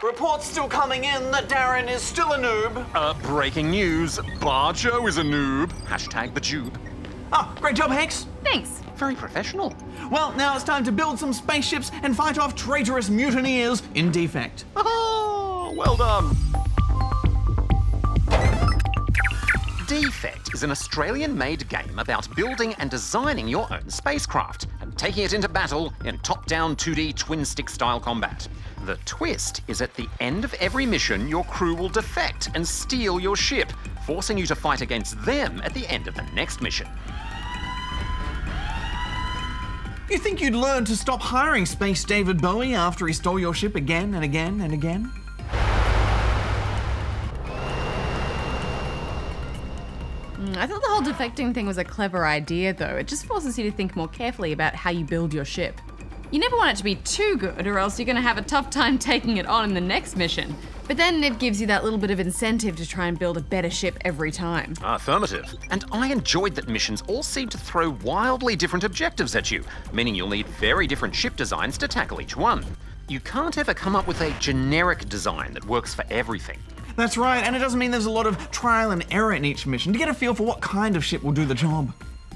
Reports still coming in that Darren is still a noob. Breaking news. Barjo is a noob. Hashtag the Jube. Ah, great job, Hex. Thanks. Very professional. Well, now it's time to build some spaceships and fight off traitorous mutineers in Defect. Oh, well done. Defect is an Australian-made game about building and designing your own spacecraft and taking it into battle in top-down 2D twin-stick style combat. The twist is at the end of every mission, your crew will defect and steal your ship, forcing you to fight against them at the end of the next mission. You think you'd learn to stop hiring Space David Bowie after he stole your ship again and again and again? I thought the whole defecting thing was a clever idea, though. It just forces you to think more carefully about how you build your ship. You never want it to be too good, or else you're going to have a tough time taking it on in the next mission. But then it gives you that little bit of incentive to try and build a better ship every time. Affirmative. And I enjoyed that missions all seem to throw wildly different objectives at you, meaning you'll need very different ship designs to tackle each one. You can't ever come up with a generic design that works for everything. That's right, and it doesn't mean there's a lot of trial and error in each mission to get a feel for what kind of ship will do the job.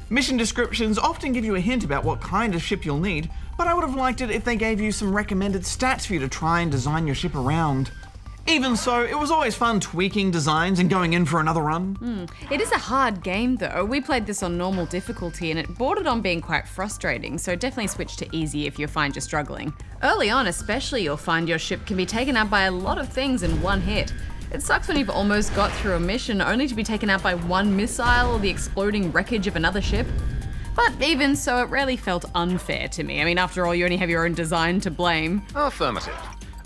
Mission descriptions often give you a hint about what kind of ship you'll need, but I would have liked it if they gave you some recommended stats for you to try and design your ship around. Even so, it was always fun tweaking designs and going in for another run. It is a hard game, though. We played this on normal difficulty and it bordered on being quite frustrating, so definitely switch to easy if you find you're struggling. Early on especially, you'll find your ship can be taken out by a lot of things in one hit. It sucks when you've almost got through a mission only to be taken out by one missile or the exploding wreckage of another ship. But even so, it rarely felt unfair to me. I mean, after all, you only have your own design to blame. Affirmative.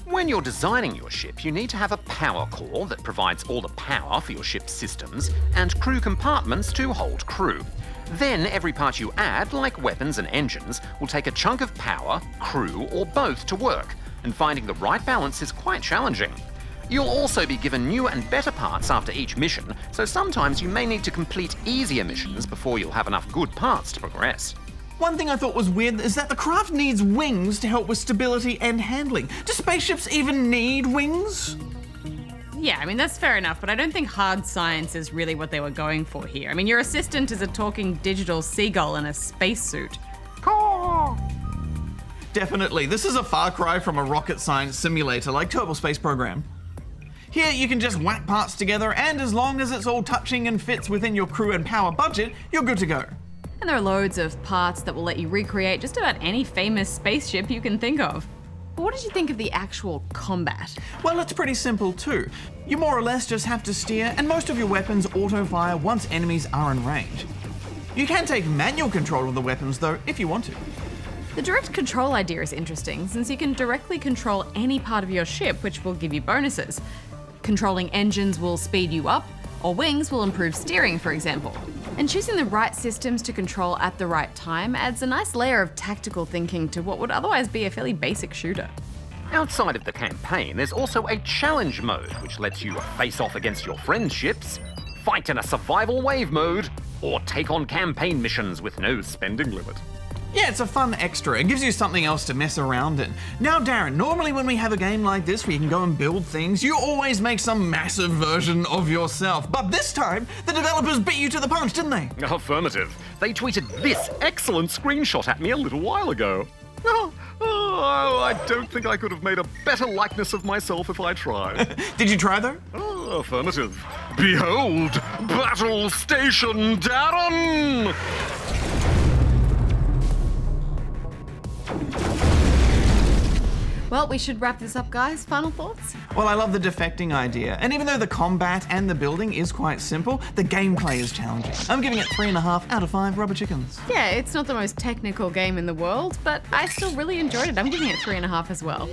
When you're designing your ship, you need to have a power core that provides all the power for your ship's systems and crew compartments to hold crew. Then every part you add, like weapons and engines, will take a chunk of power, crew, or both to work, and finding the right balance is quite challenging. You'll also be given new and better parts after each mission, so sometimes you may need to complete easier missions before you'll have enough good parts to progress. One thing I thought was weird is that the craft needs wings to help with stability and handling. Do spaceships even need wings? Yeah, I mean, that's fair enough, but I don't think hard science is really what they were going for here. I mean, your assistant is a talking digital seagull in a spacesuit. Definitely, this is a far cry from a rocket science simulator like Turbo Space Program. Here you can just whack parts together, and as long as it's all touching and fits within your crew and power budget, you're good to go. And there are loads of parts that will let you recreate just about any famous spaceship you can think of. But what did you think of the actual combat? Well, it's pretty simple too. You more or less just have to steer, and most of your weapons auto-fire once enemies are in range. You can take manual control of the weapons though, if you want to. The direct control idea is interesting, since you can directly control any part of your ship, which will give you bonuses. Controlling engines will speed you up, or wings will improve steering, for example. And choosing the right systems to control at the right time adds a nice layer of tactical thinking to what would otherwise be a fairly basic shooter. Outside of the campaign, there's also a challenge mode, which lets you face off against your friends' ships, fight in a survival wave mode, or take on campaign missions with no spending limit. Yeah, it's a fun extra. It gives you something else to mess around in. Now, Darren, normally when we have a game like this where you can go and build things, you always make some massive version of yourself. But this time, the developers beat you to the punch, didn't they? Affirmative. They tweeted this excellent screenshot at me a little while ago. I don't think I could have made a better likeness of myself if I tried. Did you try, though? Affirmative. Behold, Battle Station Darren! Well, we should wrap this up, guys. Final thoughts? Well, I love the defecting idea, and even though the combat and the building is quite simple, the gameplay is challenging. I'm giving it 3.5 out of 5 rubber chickens. Yeah, it's not the most technical game in the world, but I still really enjoyed it. I'm giving it 3.5 as well.